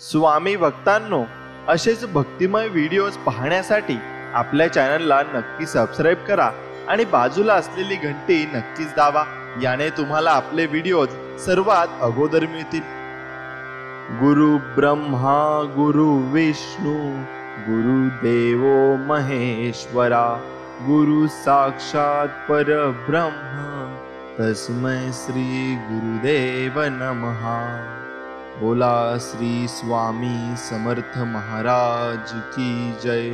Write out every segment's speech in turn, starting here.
स्वामी भक्तांनो, असेच भक्तिमय व्हिडिओज पाहण्यासाठी आपल्या चॅनलला नक्की सबस्क्राईब करा आणि बाजूला असलेली घंटी नक्कीच दाबा. याने तुम्हाला आपले व्हिडिओज सर्वात अगोदर मिळतील. गुरु ब्रह्मा गुरु विष्णू गुरुदेवो महेश्वरा गुरु साक्षात परब्रह्म तस्मै श्री गुरुदेव नमः. बोला श्री स्वामी समर्थ महाराज की जय.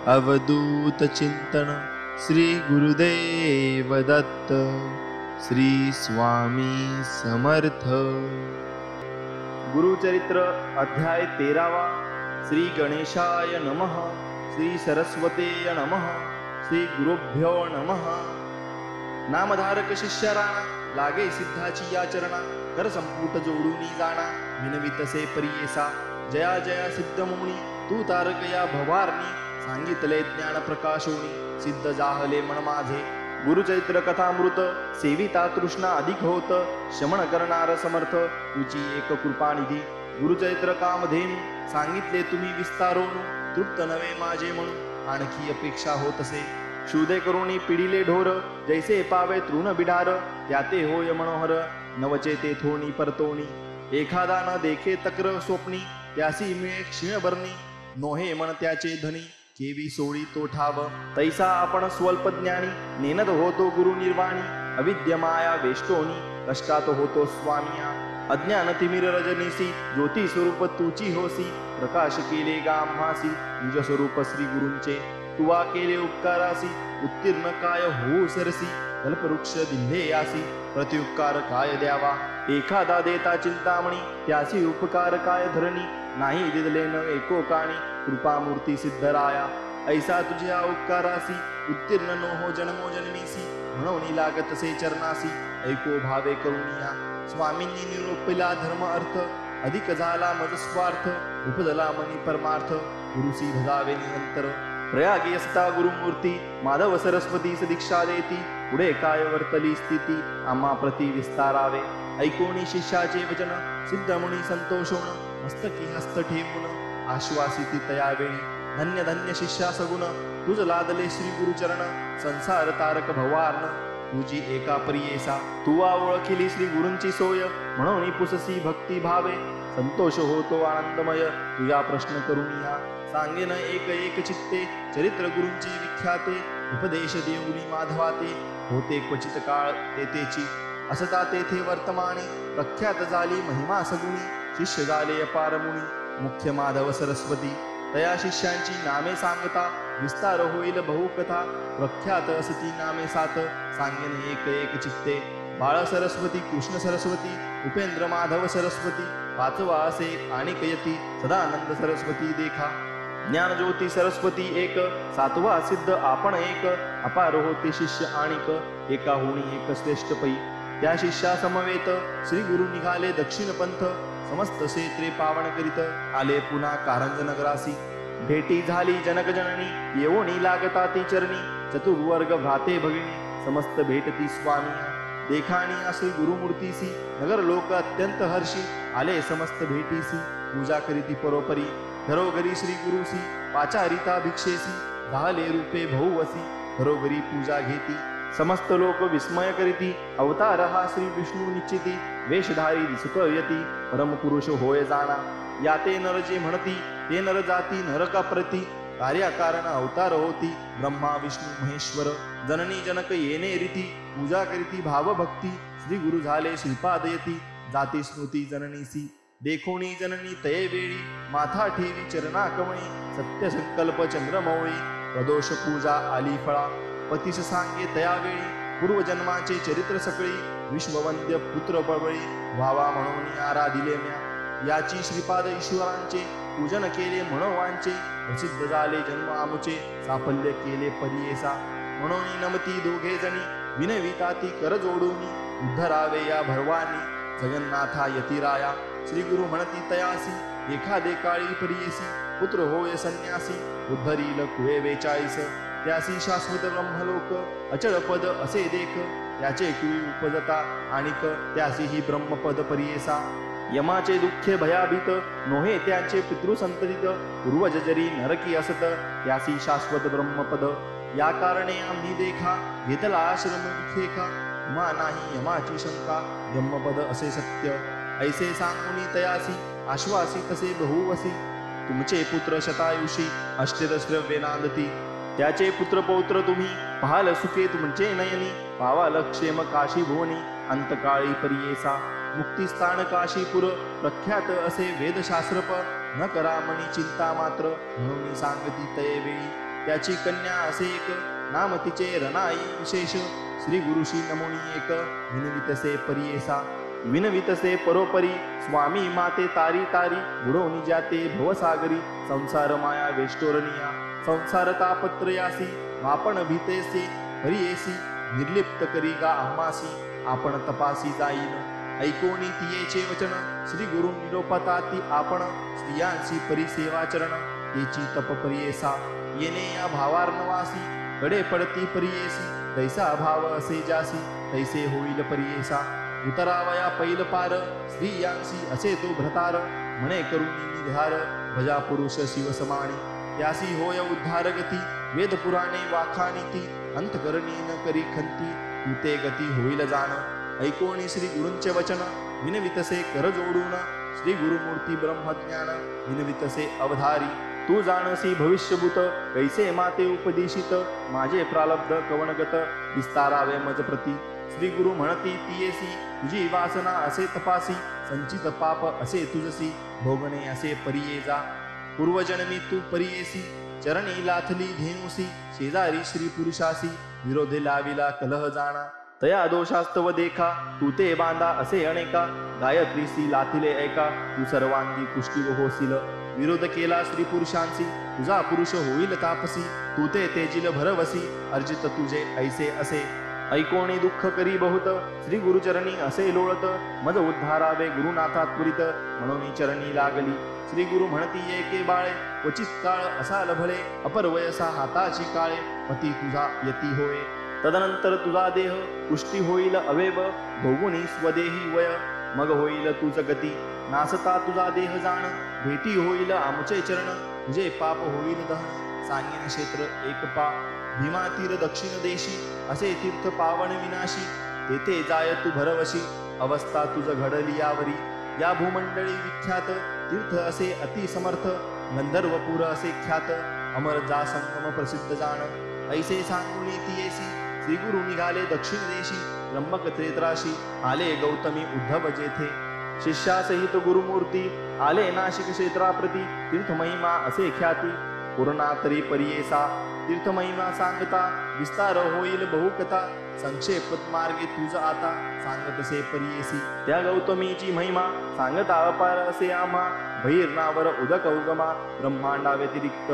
अवधूत चिंतन श्री गुरुदेव दत्त. श्री स्वामी समर्थ. गुरुचरित्र अध्याय 13. श्री गणेशाय नमः. श्री सरस्वतेय नमः. श्री गुरुभ्यो नमः. नामधारक शिष्यारा लागे सिद्धाची या चरणा. कर संपुट जोडूनी जाणा विनवितसे परियेसा. जया जया सिद्ध मुनी तू तारक या भवारणी. सांगितले ज्ञान प्रकाशोनी सिद्ध जाहले मन माझे. गुरुचरित्र कथामृत सेविता तृष्णा अधिक होत. शमन करणार समर्थ तुझी एक कृपानिधी. गुरुचरित्र कामधेनु सांगितले तुम्ही विस्तारोनु. तृप्त नवे माझे म्हणून आणखी अपेक्षा होतसे. शुदे करुणी पिढीले ढोर जैसे पावे तृण बिडार. त्याते होय मनोहर नवचेते थोणी परतोणी. एखादा न देखे तक्र स्वप्नी त्यासी मिळे क्षीणभरणी. नोहे मन त्याचे धनी केवी सोळी तो ठाव. तैसा आपण स्वल्प ज्ञानी नेनद होतो गुरु निर्वाणी. अविद्य माया वेष्टोनी कष्टात होतो स्वामिया. अज्ञान तिमिर रजनीसी ज्योती स्वरूप तुची होसी. प्रकाश केले गाम्हासी निज स्वरूप श्री गुरूंचे. तुवा केले उपकारासी उत्तीर्ण काय होऊ सरसी. कल्पवृक्ष दिल्हे यासी प्रत्युपकार काय द्यावा. एखादा देता चिंतामणी त्यासी उपकार काय धरणी. नाही दिदले न एकोकाणी कृपामूर्ती सिद्धराया. ऐसा तुझ्या उपकारासी उत्तीर्ण नो हो जन्मो जन्मीसी. म्हणून लागतसे चरणासी ऐको भावे करुणिया. स्वामींनी निरोपिला धर्म अर्थ अधिक झाला मज स्वार्थ. उपजला मनी परमार्थ गुरुसी भजावे निरंतर. प्रयागी असता गुरुमूर्ती माधव सरस्वतीस दीक्षा देती. पुढे काय वर्तली स्थिती आम्हा प्रति विस्तारावे. ऐकोणी शिष्याचे वचन सिद्ध मुनी संतोषोण. हस्तकी हस्त ठेवून आश्वासिती तयावेळी. धन्य धन्य शिष्या सगुण तुझ लादले श्री गुरुचरण. संसार तारक भवार्ण तुझी एका परियेसा. तुवा ओळखिली श्री गुरूंची सोय म्हणून पुससी भक्ती भावे. संतोष होतो आनंदमय तुझ्या प्रश्न करुनिया. सांगेन एक एक चित्ते चरित्र गुरूंचे विख्याते. उपदेश देऊनी माधवाते होते क्वचित काळ तेथेची. असता तेथे वर्तमाने प्रख्यात झाली महिमा सगुणी. शिष्य झाले अपार मुनी मुख्य माधव सरस्वती. तया शिष्यांची नामे सांगता विस्तार होईल बहुकथा. प्रख्यात असती नामे सात सांगेन एक एक चित्ते. बाळ सरस्वती कृष्ण सरस्वती उपेंद्र माधव सरस्वती. पाचवा असे आणिक यती सदानंद सरस्वती देखा. ज्ञानज्योती सरस्वती एक. सातवा सिद्ध आपण एक. अपार होते शिष्य आणिक एका होणी एक श्रेष्ठ पै. त्या शिष्या समवेत श्री गुरु निघाले दक्षिण पंथ. समस्त क्षेत्रे पावन करीत आले पुन्हा कारंज नगरासी. भेटी झाली जनक जननी येवोनी लागता ती चरणी. चतुर्वर्ग भ्राते भगिनी समस्त भेटती स्वामी. देखाणी असे गुरुमूर्तीसी नगर लोक अत्यंत हर्षी. आले समस्त भेटीसी पूजा करीती परोपरी. घरोघरी श्री गुरुसी पाचारिता भिक्षेसी. झाले रूपे बहुवसी घरोघरी पूजा घेती. समस्त लोक विस्मय करीती अवतार हा श्री विष्णू निश्चिती. वेशधारी दिसत यती परम पुरुष होय जाणा. याते नर जे म्हणती ते नर जाती नरका प्रती. कार्याकारण अवतार होती ब्रह्मा विष्णू महेश्वर. जननी जनक येणे रीती पूजा करीती भावभक्ती. श्री गुरु झाले श्रीपादयती जाती स्मृती जननीसी. देखोणी जननी तये वेळी माथा ठेवी चरणा कमळी. सत्य संकल्प चंद्रमौळी प्रदोष पूजा आली फळा. पतीस सांगे तयावेळी पूर्वजन्माचे चरित्र सकळी. विश्ववंद्य पुत्र बळबळी व्हावा म्हणून आराधिले म्या. याची श्रीपाद ईश्वरांचे पूजन केले मनोवांचे. प्रसिद्ध झाले जन्म आमुचे साफल्य केले परियेसा. म्हणून नमती दोघे जणी विनविता ती कर जोडूनी. उद्धरावे या भरवानी जगन्नाथा यतिराया. श्री गुरु म्हणती तयासी एखादे काळी परियेसी. पुत्र होय संन्यासी उद्धरील कुळे 42. त्यासी शाश्वत ब्रह्मलोक अचळ पद असे देख. त्याचे कुळी उपजता आणिक त्यासी ही ब्रह्मपद परियेसा. यमाचे दुःखे भयाभीत नोहे त्यांचे पितृसंततीत पूर्वज जरी नरकी असत त्यासी शाश्वत ब्रह्मपद या कारणे आम्ही देखा घेतला आश्रम विखेखा मा नाही यमाची शंका ब्रह्मपद असे सत्य ऐसे सांगुनी तयासी आश्वासी तसे बहुवसी तुमचे पुत्र शतायुषी अष्टदश्रव्य नांदती त्याचे पुत्र पौत्र तुम्ही पाहाल सुखे तुमचे नयनी पावाल क्षेम काशी भुवनी अंतकाळी परियेसा मुक्तिस्थान काशीपुर प्रख्यात असे वेदशास्त्रप न करा मनी चिंता मात्र म्हणून सांगती तये वेळी त्याची कन्या असे एक नाम तिचे रनाई विशेष श्री गुरुशी नमोनी एक विनवितसे परियेसा विनवितसे परोपरी स्वामी माते तारी तारी बुडवणी जाते भवसागरी संसार माया वेष्टोरनिया संसार तापत्रयासी आपण भीतेसी परियेसी निर्लिप्त करी गा आम्हासी आपण तपासी जाईन ऐकोनी तियेचे वचन श्री गुरु निरोपताती आपण स्त्रियांसी परिसेवाचरण तेची तप परियेसा येणे या भावार्णवासी कडे पडती परियेसी तैसा भाव असे जासी तैसे होईल परियेसा उतरावया पैल पार स्त्रियांसी असे तो भ्रतार म्हणे करुणी निधार भजा पुरुष शिवसमाणी त्यासी होय उद्धार गती वेद पुराणे वाखाणीती अंतकरणी न करी खंती तू ते गती होईल जाण ऐकोणी श्री गुरूंचे वचन विनवितसे कर जोडून श्री गुरुमूर्ती ब्रह्मज्ञान विनवितसे अवधारी तू जाणसी भविष्यभूत कैसे माते उपदेशित माझे प्रालब्ध कवनगत विस्तारावे मज प्रती श्री गुरु म्हणती तियेसी तुझी वासना असे तपासी संचित पाप असे तुझसी भोगणे असे परिये जा पूर्वजन्मी तू परियेसी चरणी लाथली धेनुसी शेजारी श्री पुरुषासी विरोधे लाविला कलह जाणा तया दोषास्तव देखा तू ते बांधा असे अनेका गायत्रीसी लाथिले ऐका तू सर्वांगी पुष्टी होसील विरोध केला स्त्री पुरुषांसी तुझा पुरुष होईल तापसी तू ते तेजील भरवसी अर्जित तुझे ऐसे असे ऐकोणी दुःख करी बहुत श्री गुरुचरणी असे लोळत मज उद्धारावे गुरुनाथात पुरित म्हणून चरणी लागली श्री गुरु म्हणती एके बाळे क्वचित काळ असा लभळे अपरवयसा हाताची काळे पती तुझा यती होय तदनंतर तुझा देह पुष्टी होईल अवेब भोगुनी स्वदेही वय मग होईल तुझ गती नासता तुझा देह जाण भेटी होईल आमचे चरण तुझे पाप होईल दहन सांगेन क्षेत्र एक पा भीमा तीर दक्षिण देशी असे तीर्थ पावन विनाशी तेथे जाय तू भरवशी अवस्था तुझ घडली यावरी या भूमंडळी विख्यात तीर्थ असे अति समर्थ गंधर्वपुर असे ख्यात अमर जा संगम प्रसिद्ध जाण ऐसे सांगुनी तियेसी श्री गुरु निघाले दक्षिण देशी त्र्यंबक त्रेत्राशी आले गौतमी उद्धव जेथे शिष्यासहित गुरुमूर्ती आले नाशिक क्षेत्राप्रती तीर्थमहिमा असे ख्याती पूर्णा तरी परियेसा तीर्थमहिमा सांगता विस्तार होईल बहुकथा संक्षेप मार्गे तुझ आता सांगतसे परियेसी त्या गौतमीची महिमा सांगता अपार असे आम्हा बहिर्नावर उदक उगमा ब्रह्मांडा व्यतिरिक्त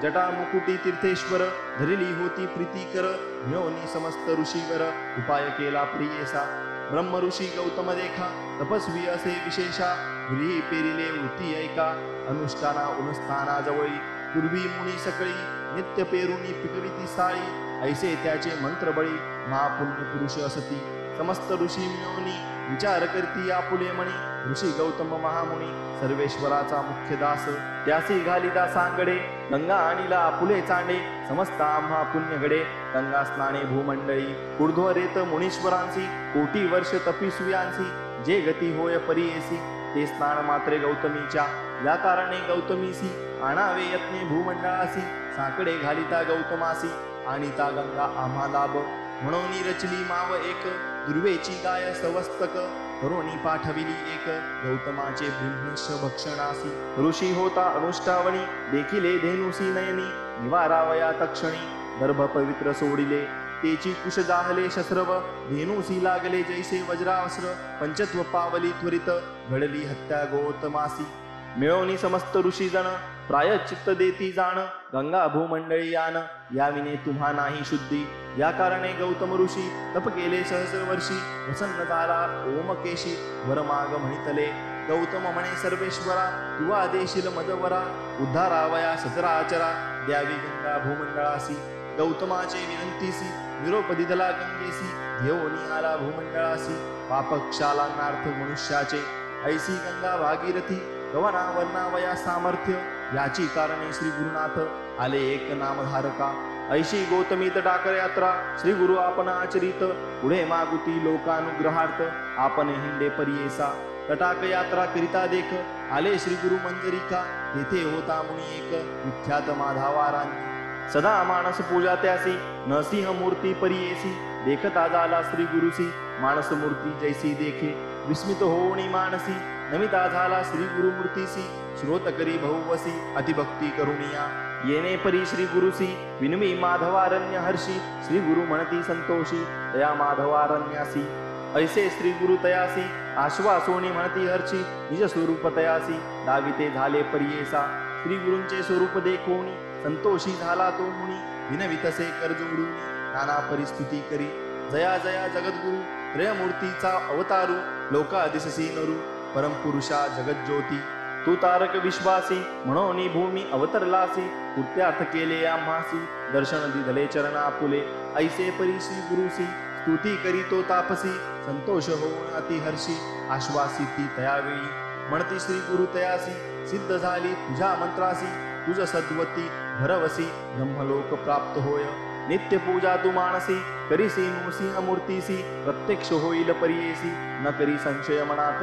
जटा मुकुटी तीर्थेश्वर धरिली होती प्रीतीकर मिळवणी समस्त ऋषीवर उपाय केला प्रियेसा ब्रह्म ऋषी गौतम देखा तपस्वी असे विशेषा मुली पेरिले वृत्ती ऐका अनुष्ठाना उनस्थाना जवळी पूर्वी मुनी सकळी नित्य पेरुनी पिकविती साळी ऐसे त्याचे मंत्र बळी महापुण्य पुरुष असती समस्त ऋषी मिळवणी विचार करती आपुले मणी ऋषी गौतम महामुनी सर्वेश्वराचा मुख्य दास त्यासी घालिदा सांगडे गंगा आणिला आपुले चांडे समस्त आम्हा पुण्यगडे गंगा स्नाने भूमंडळी ऊर्ध्वरेत मुनीश्वरांसी कोटी वर्ष तपिसुयांसी जे गती होय परियेसी ते स्नान मात्रे गौतमीच्या या कारणे गौतमीसी आणावे यत्ने भूमंडळासी साकडे घालिता गौतमासी आणिता गंगा आम्हा लाभ म्हणून रचली माव एक दुर्वेची गाय सवस्तक करोनी पाठविली एक गौतमाचे ब्रह्मश भक्षणासी ऋषी होता अनुष्ठावणी देखिले धेनुसी नयनी निवारावया तक्षणी गर्भ पवित्र सोडिले तेची कुश जाहले शस्त्रव धेनुसी लागले जैसे वज्रावस्त्र पंचत्व पावली त्वरित घडली हत्या गौतमासी मिळवणी समस्त ऋषीजन प्रायश्चित्त देती जाण गंगा भूमंडळी यान याविने तुम्हा नाही शुद्धी या कारणे गौतम ऋषी तप केले सहस्र वर्षी प्रसन्न झाला ओमकेशी वरमाग म्हणितले गौतम म्हणे सर्वेश्वरा तुवा देशील मदवरा उद्धारावया सचराचरा द्यावी गंगा भूमंडळासी गौतमाचे विनंतीसी निरोप दिदला गंगेसी घेऊनी आला भूमंडळासी पाप क्षालांनार्थ मनुष्याचे ऐसी गंगा भागीरथी कवना वर्णावया सामर्थ्य याची कारणे श्री गुरुनाथ आले एक नामधारका ऐशी गौतमी तटाकर यात्रा श्री गुरु आपण आचरित पुढे मागुती लोकानुग्रहार्थ आपण हिंडे परियेसा तटाक यात्रा करिता देख आले श्री गुरु मंजरिका तेथे होता मुनी एक विख्यात माधावारांनी सदा मानस पूजा त्यासी नरसिंह मूर्ती परियेसी देखता झाला श्री गुरुसी मानस मूर्ती जैसी देखे विस्मित होणी मानसी नमिता झाला श्री गुरु मूर्तीसी श्रोत करी बहुवसी अतिभक्ती करुणिया येणे परी श्री गुरुसी विनमी माधवारण्य हर्षी श्री गुरु म्हणती संतोषी तया माधवारण्यासी ऐसे श्री गुरु तयासी आश्वासोनी म्हणती हर्षी निज स्वरूप तयासी दाविते झाले परियेसा श्री गुरूंचे स्वरूप देखोनी संतोषी झाला तो मुनी विनवितसे कर जोडून नाना परिस्थिती करी जया जया जगद्गुरु त्रयमूर्तीचा अवतारू लोका दिससी नरू परमपुरुषा जगज्योती तू तारक विश्वासी म्हणून भूमी अवतरलासी कृत्यार्थ केले आम्हासी दर्शन दिधले चरणा फुले ऐसे परी श्री गुरुसी स्तुती करी तो तापसी संतोष होऊन अतिहर्षी आश्वासी ती तयावेळी म्हणती श्री गुरु तयासी सिद्ध झाली तुझ्या मंत्रासी तुझ सद्वती भरवसी ब्रह्मलोक प्राप्त होय नित्य पूजा तू मानसी करीसी नृसिंह मूर्तीसी प्रत्यक्ष होईल परियेसी न करी संशय मनात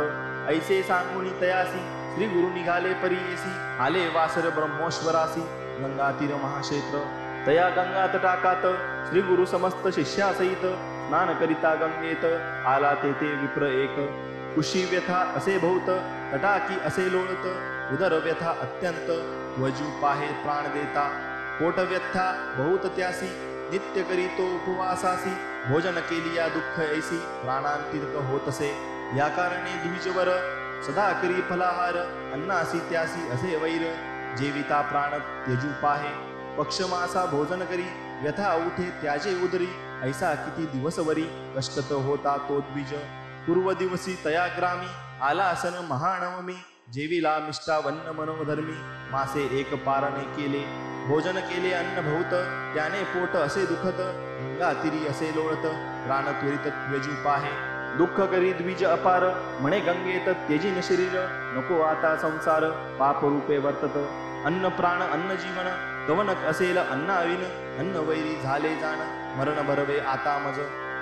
ऐसे सांगुनी तयासी श्री गुरु निघाले परियेसी आले वासर ब्रह्मोश्वरासी गंगा तीर महाक्षेत्र तया गंगा तटाकात श्री गुरु समस्त शिष्यासहित स्नान करिता गंगेत आला तेथे विप्र एक कुशी व्यथा असे भोवत तटाकी असे लोळत उदर व्यथा अत्यंत वजू पाहे प्राण देता पोट व्यथा बहुत त्यासी नित्य करी तो उपवासासी भोजन केली या दुःख ऐसी प्राणांतिक होतसे या कारणे द्विजवर सदा करी फलाहार अन्नासी त्यासी असे वैर जेविता प्राण त्यजू पाहे पक्षमासा भोजन करी व्यथा उठे त्याजे उदरी ऐसा किती दिवसवरी कष्टत होता तो द्विज पूर्व दिवसी तया ग्रामी आला सन महानवमी जेविला मिष्टावन्न मनोधर्मी मासे एक पारणे केले भोजन केले अन्न भौत त्याने पोट असे दुखत गंगा तिरी असे लोळत प्राण त्वरित त्वजू पाहे दुःख करी द्विज अपार म्हणे गंगेत त्यजीन शरीर नको आता संसार पाप रूपे वर्तत अन्न प्राण अन्न जीवन कवनक असेल अन्नाविन अन्न वैरी झाले जाण मरण भरवे आता मज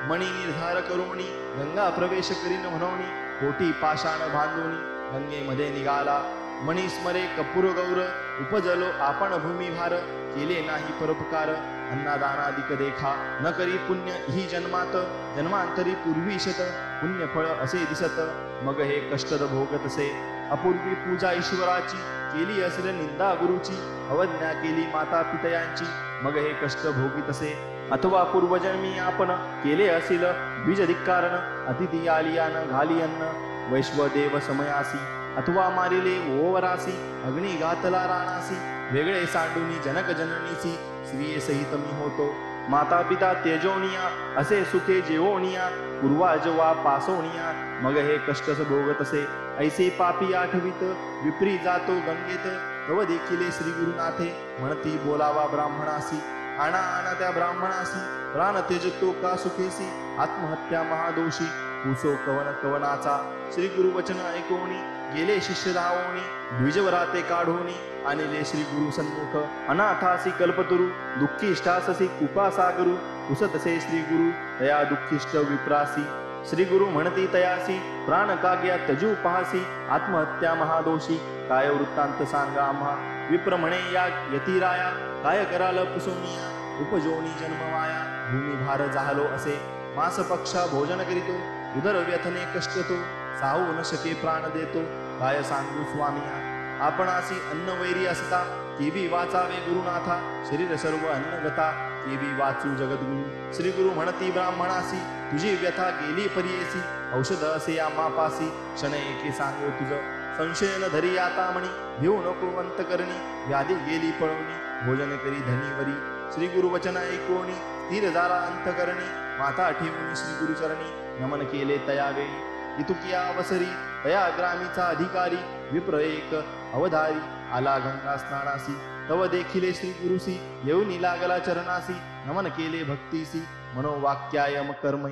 मणी निर्धार करुणी गंगा प्रवेश करीन म्हणोनी कोटी पाषाण बांधोनी गंगेमध्ये निघाला मणी स्मरे कपूर गौर उपजलो आपण भूमी भार केले नाही परोपकार अन्नादानादिक देखा न करी पुण्य ही जन्मात जन्मांतरी पूर्वी शत पुण्य फळ असे दिसत मग हे कष्टद भोगतसे अपूर्वी पूजा ईश्वराची केली असेल निंदा गुरुची अवज्ञा केली माता पितयांची मग हे कष्ट भोगीतसे अथवा पूर्वजन्मी आपण केले असेल बीज धिक्कारण अतिथी आलियान घाली अन्न वैश्वदेव समयासी अथवा मारिले ओवरासी अग्नी घातला राणासी वेगळे सांडुनी जनक जननीसी स्त्रिये सहित मी होतो माता पिता तेजोनिया असे सुखे जेवोनिया पूर्वाज वा पासोनिया मग हे कष्टस भोगतसे ऐसे पापी आठवित विप्री जातो गंगेत तव देखिले श्री गुरुनाथे म्हणती बोलावा ब्राह्मणासी आणा आणा त्या ब्राह्मणासी प्राण त्यजतो का सुखेसी आत्महत्या महादोषी पुसो कवन कवनाचा श्री गुरु वचन ऐकोनी गेले शिष्य धावोनी द्विजवराते काढोनी आणले श्री गुरु सन्मुख अनाथासी कल्पतुरु दुःखिष्टाससी कृपा सागरू पुसतसे श्री गुरु तया दुःखिष्ट विप्रासी श्री गुरु म्हणती तयासी प्राण काग्या तजू पाहसी आत्महत्या महादोषी काय वृत्तांत सांगा आम्हा विप्र म्हणे या यतिराया काय कराल पुसोनिया उपजोनी जन्मवाया भूमी भार जाहलो असे मास पक्षा भोजन करीतो उदर व्यथने कष्ट तो साहू न शके प्राण देतो काय सांगू स्वामिया आपणासी अन्न वैरी असता केवी वाचावे गुरुनाथा शरीर सर्व अन्नगता केवी वाचू जगद्गुरु श्री गुरु म्हणती ब्राह्मणासी तुझी व्यथा गेली परियेसी औषध असे आम्हापासी क्षण एके सांगो तुझ संशय न धरी आता म्हणी घेऊ नको अंतकरणी व्याधी गेली पळवणी भोजन करी धनीवरी श्री गुरु वचन ऐकोणी स्थिर झाला अंतकरणी माता ठेवून श्री गुरुचरणी नमन केले तयावेळी इतुकिया अवसरी तया ग्रामीचा अधिकारी विप्र एक अवधारी आला गंगा स्नानासी तव देखिले श्री गुरुसी येऊनी लागला चरणासी नमन केले भक्तीसी मनोवाक्यायम कर्म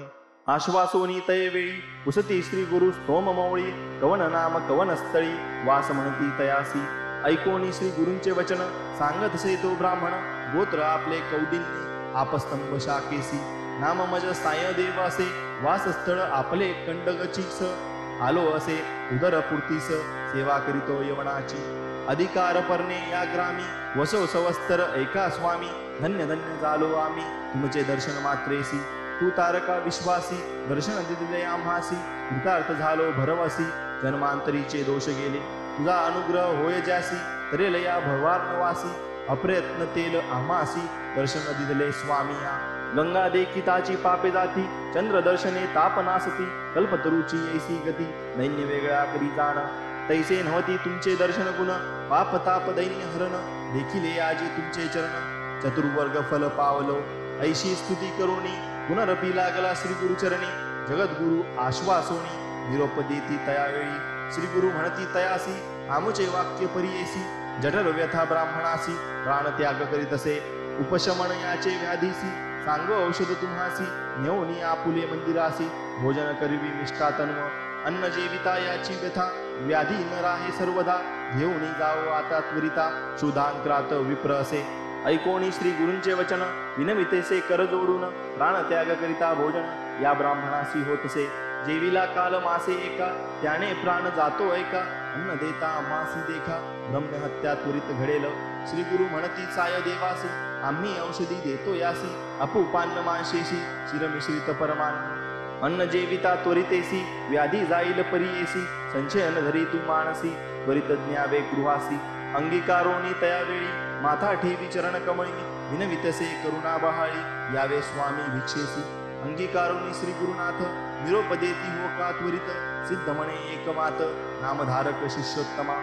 आश्वासोनी तये वेळी पुसती श्री गुरु स्तोम मौळी कवन नाम कवन स्थळी वास म्हणती तयासी ऐकोनी श्री गुरूंचे वचन सांगत से तो ब्राह्मण गोत्र आपले कौदिन्य आपस्तंभ शाकेसी नाम मज साय देव असे वासस्थळ आपले कंडगचीस आलो असे उदरपूर्तीस सेवा करीतो यवनाची अधिकार परणे या ग्रामी वसो सवस्तर एका स्वामी धन्य धन्य झालो आम्ही तुमचे दर्शन मात्रेसी तू तारका विश्वासी दर्शन दिले आम्हासी कृतार्थ झालो भरवसी जन्मांतरीचे दोष गेले तुझा अनुग्रह होय ज्यासी तरेल या भवार्णवासी अप्रयत्न तेल आम्हासी दर्शन दिले स्वामिया गंगा देखिताची पापे जाती चंद्र दर्शने तापनासती कल्पतरुची ऐसी गती दैन्य वेगळा करी जाण तैसे नव्हती तुमचे दर्शन गुण पाप ताप दैन्य हरण देखिले आजी तुमचे चरण चतुर्वर्ग फल पावलो ऐशी स्तुती करोनी पुनरपी लागला श्री गुरुचरणी जगद्गुरु आश्वासोनी निरोप देती तयावेळी श्री गुरु म्हणती तयासी आमुचे वाक्य परियेसी जठर व्यथा ब्राह्मणासी प्राण त्याग करीत असे उपशमन याचे व्याधीसी सांगो औषध तुम्हासी नेऊनी आपुले मंदिरासी भोजन करीवी निष्ठा तन्व अन्न जेविता याची व्यथा व्याधी न राहे सर्वदा घेऊनी जाओ आता त्वरिता शुद्धांक्रात विप्र असे ऐकोणी श्री गुरूंचे वचन विनवितेसे कर जोडून प्राण त्याग करिता भोजन या ब्राह्मणासी होतसे जेविला काल मासे एका त्याने प्राण जातो ऐका अन्न देता मासी देखा ब्रह्म हत्या त्वरित घडेल श्री गुरु म्हणती साय देवासी आम्ही औषधी देतो यासी अपुपान्न माशेशी शिरमिश्रित परमान्न अन्न जेविता त्वरितेसी व्याधी जाईल परियेसी संशयन धरी तू मानसी त्वरित ज्ञावे गृहासी अंगीकारोनी तयावेळी माथा ठेवी चरण कमळी विनवितसे करुणा बहाळी यावे स्वामी भिक्षेसी अंगीकारोनी श्री गुरुनाथ निरोप देती हो का त्वरित सिद्ध म्हणे एकमात नामधारक शिष्योत्तमा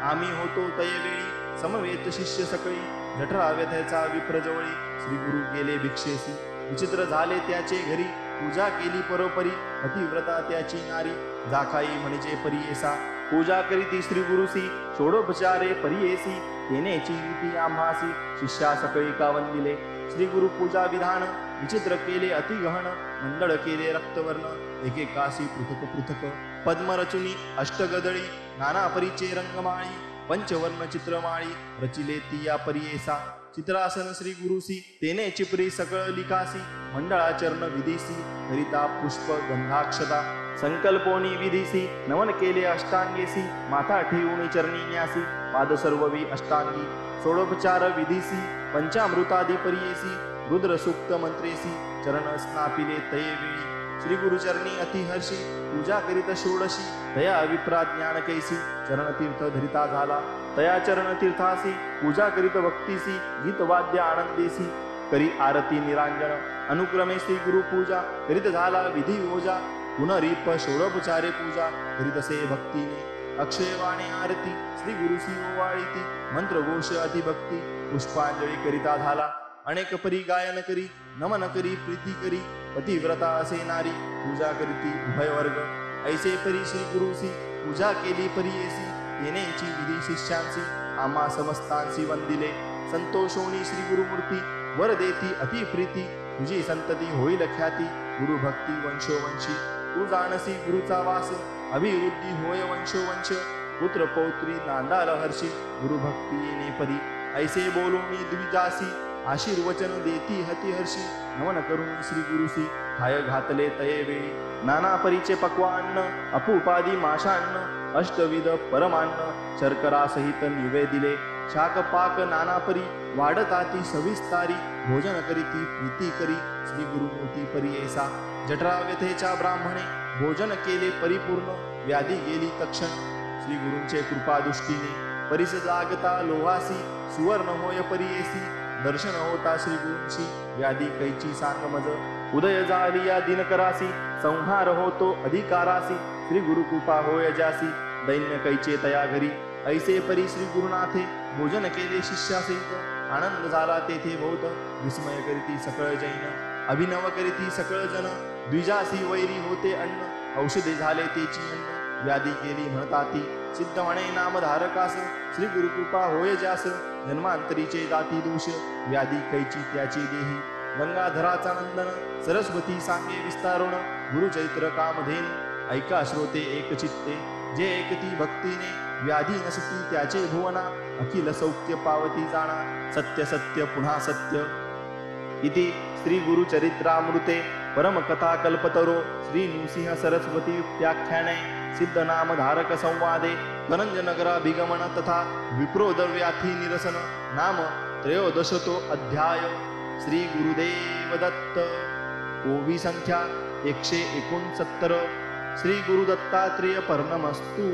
आम्ही होतो तयवेळी समवेत शिष्य सकळी जठरा व्यथेचा विप्रजवळी श्री गुरु गेले भिक्षेसी विचित्र झाले त्याचे घरी पूजा केली परोपरी पतिव्रता त्याची नारी जाखाई म्हणजे परियेसा पूजा करीती श्री गुरुसी षोडोपचारे परियेसी येण्याची रीती आम्हासी शिष्या सकळी का वंदिले श्री गुरु पूजा विधान विचित्र केले अतिगहन मंडळ केले रक्तवर्ण एकेकाशी पृथक पृथक पद्मरचुनी अष्टगदळी नाना परीचे रंगमाळी पंचवर्ण चित्रमाळी रचिले ती या परियेसा चित्रासन श्री गुरुसी तेने चिपरी सकळ लिखासी मंडळाचरण विधीसी हरिता पुष्प गंधाक्षता संकल्पोनी विधीसी नमन केले अष्टांगेसी माथा ठेवून चरणी न्यासी पाद सर्ववी अष्टांगी षोडोपचार विधीसी पंचामृतादी परियेसी रुद्र सूक्त मंत्रेसी चरण स्नापिले तये वेळी श्री गुरुचरणी अतिहर्षी पूजा करीत षोडशी तया विप्रा ज्ञान कैसी चरण तीर्थ धरिता झाला तया चरण तीर्थासी पूजा करीत भक्तीसी गीत वाद्य आनंदेसी करी आरती निरांजन अनुक्रमे श्री गुरु पूजा करीत झाला विधी ओजा पुनरीप षोडोपचारे पूजा करीत असे भक्तीने अक्षयवाणी आरती श्री गुरुसी ओवाळीती मंत्रघोष अतिभक्ती पुष्पांजली करिता झाला अनेक परी गायन करी नमन करी प्रीती करी पतिव्रता असे नारी पूजा करीती उभय वर्ग ऐसे परी श्री गुरुसी पूजा केली परियेसी येण्याची विधी शिष्यांसी आम्हा समस्तांसी वंदिले संतोषोनी श्री गुरुमूर्ती वर देती अति प्रीती तुझी संतती होईल ख्याती गुरु भक्ती वंशोवंशी तू जाणसी गुरुचा वास अभिवृद्धी होय वंशोवंश पुत्र पौत्री नांदाल हर्षी गुरु भक्ती येणे परी ऐसे बोलूनी द्विजासी आशीर्वचन देती हती हर्षी नमन करून श्री गुरुसी हाय घातले तये वेळी नाना परीचे पक्वान्न अपुपादी माशान्न अष्टविध परमान्न शर्करा सहित निवेदिले शाक पाक नाना परी वाढताती सविस्तारी भोजन करीती प्रीती करी श्री गुरुमूर्ती परियेसा जठरा व्यथेच्या ब्राह्मणे भोजन केले परिपूर्ण व्याधी गेली तक्षण श्री गुरूंचे कृपा दृष्टीने परिस जागता लोहासी सुवर्ण होय परियेसी दर्शन होता श्री गुरूंची व्याधी कैची सांग मज उदय झाली या दिनकरासी संहार होतो अधिकारासी श्री गुरुकृपा होय जासी दैन्य कैचे तया घरी ऐसे परी श्री गुरुनाथे भोजन केले शिष्यासहित आनंद झाला तेथे बहुत विस्मय करीती सकळ जैन अभिनव करीती सकळ जन द्विजासी वैरी होते अन्न औषधे झाले तेची अन्न व्याधी गेली म्हणताती सिद्ध म्हणे नामधारकास श्री गुरुकृपा होय जास जन्मांतरीचे जाती दोष व्याधी कैची त्याची देही गंगाधराचा नंदन सरस्वती सांगे विस्तारुण गुरुचैत्र कामधेनु ऐका श्रोते एकचित्ते जे एकती भक्तीने व्याधी नसती त्याचे भुवना अखिल सौख्य पावती जाणा सत्य सत्य पुन्हा सत्य इति श्री गुरुचरित्रामृते परमकथा कल्पतरो श्री नृसिंह सरस्वती व्याख्याने सिद्धनामधारक संवादे धनंजनगराभिगमन तथा विप्रोदव्याधी निरसन नाम त्रयोदशतो अध्याय. श्री गुरुदेव दत्त. ओवी संख्या 169. श्री गुरुदत्तात्रेय पर्णमस्तु.